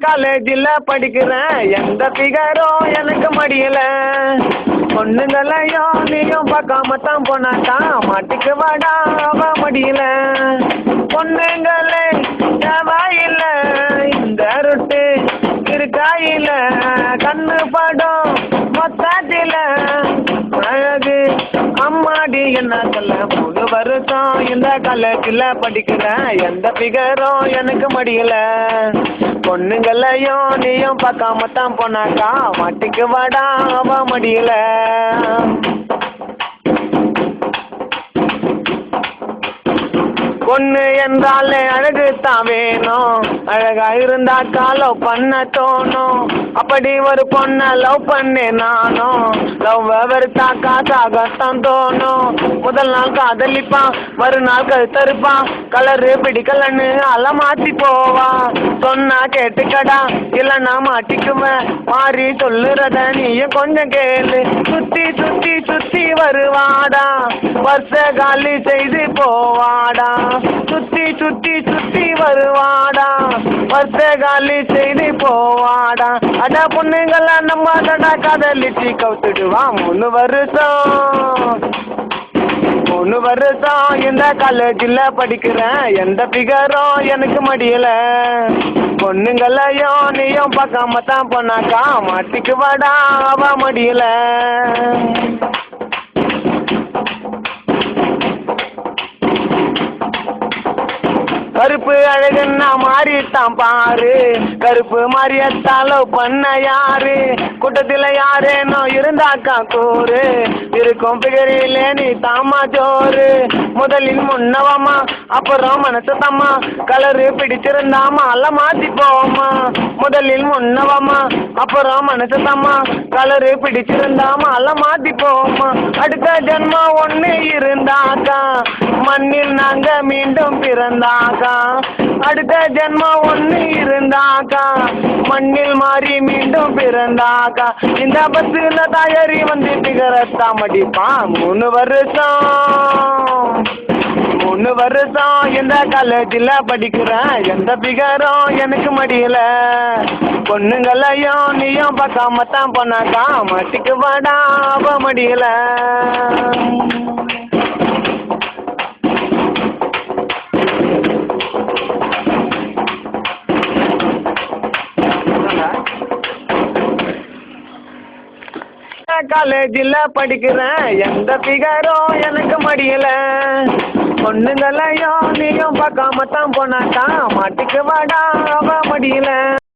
காலேஜில் படிக்கிறேன், எந்த ஃபிகரும் எனக்கு மடியல. பொண்ணுங்களையும் நீயும் பார்க்காம தான் போனாக்கா மாட்டிக்கு வாடா அவ மடியல. பொண்ணுங்களே தேவையில்ல இந்த ரொட்டு இருக்காயில, கண்ணு படம் மொத்தத்தில அழகு அம்மாடி என்ன சொல்ல. 3 வருஷம் இந்த காலேஜில் படிக்கிறேன், எந்த ஃபிகரும் எனக்கு மடியல. பொண்ணுங்களையும் நீயும் பார்க்காம தான் போனாக்கா மாட்டிக்கு வாடா அவ மடியல. பொண்ணு என்றாலே அழகு தான் வேணும், அழகா இருந்தாக்கா லவ் பண்ண தோணும். அப்படி ஒரு பொண்ணை லவ் பண்ணே நானும், லவ் வெறுத்தாக்கா சாகத்தான் தோணும். முதல் நாள் காதலிப்பான், மறுநாள் கழுத்தறுப்பான், கலரு பிடிக்கலன்னு அலமாத்தி போவான். சொன்னா கேட்டுக்கடா இல்லைன்னா மாட்டிக்குவேன், மாறி சொல்லுறத நீயும் கொஞ்சம் கேளு. சுத்தி சுத்தி சுத்தி வருவாடா, வருஷ காலி செய்து போவாடா. சுத்தி சுத்தி சுத்தி வருவாடா, வருஷ காலி செய்து போவாடா. அட பொண்ணுங்கள நம்ம தடா காதலிச்சு கவுத்துடுவான். 3 வருஷம் இந்த காலேஜில் படிக்கிறேன், எந்த ஃபிகரும் எனக்கு மடியல. பொண்ணுங்களையும் நீயும் பார்க்காம தான் போனாக்கா மாட்டிக்கு வாடா அவ மடியல. கருப்பு அழகுன்னா மாறிட்டான் பாரு, கருப்பு மாறியத்தான் லவ் பண்ண யாரு. கூட்டத்தில் யாரேனோ இருந்தாக்கா கூறு, இருக்கும் பிகரிலே நீ தாமா ஜோறு. முதலில் முன்னவமா அப்புறம் மனசு தம்மா, கலரு பிடிச்சிருந்தாமா அல்ல மாத்தி போமா. முதலில் முன்னவமா அப்புறம் மனசு தம்மா, கலரு பிடிச்சிருந்தாமா அல்ல மாத்தி போமா. அடுத்த ஜென்மம் ஒன்று இருந்தாக்கா மண்ணில் நாங்க மீண்டும் பிறந்தாக்கா. அடுத்த ஜென்மம் ஒன்று இருந்தாக்கா மண்ணில் மாறி மீண்டும் பிறந்தாக்கா. இந்த பஸ்ஸில் தயாரி வந்து பிகரத்தான் மடிப்பான். 3 வருஷம் இந்த காலேஜில் படிக்கிறேன், எந்த பிகரும் எனக்கு மடியல. பொண்ணுங்களையும் நீயும் பார்க்காம தான் போனாக்கா மாட்டிக்கு வாடா அவ மடியல. காலேஜில் படிக்கிறேன், எந்த ஃபிகரும் எனக்கு மடியல. பொண்ணுங்களையும் நீயும் பார்க்காம தான் போனாக்கா மாட்டிக்கு வாடா அவ மடியல.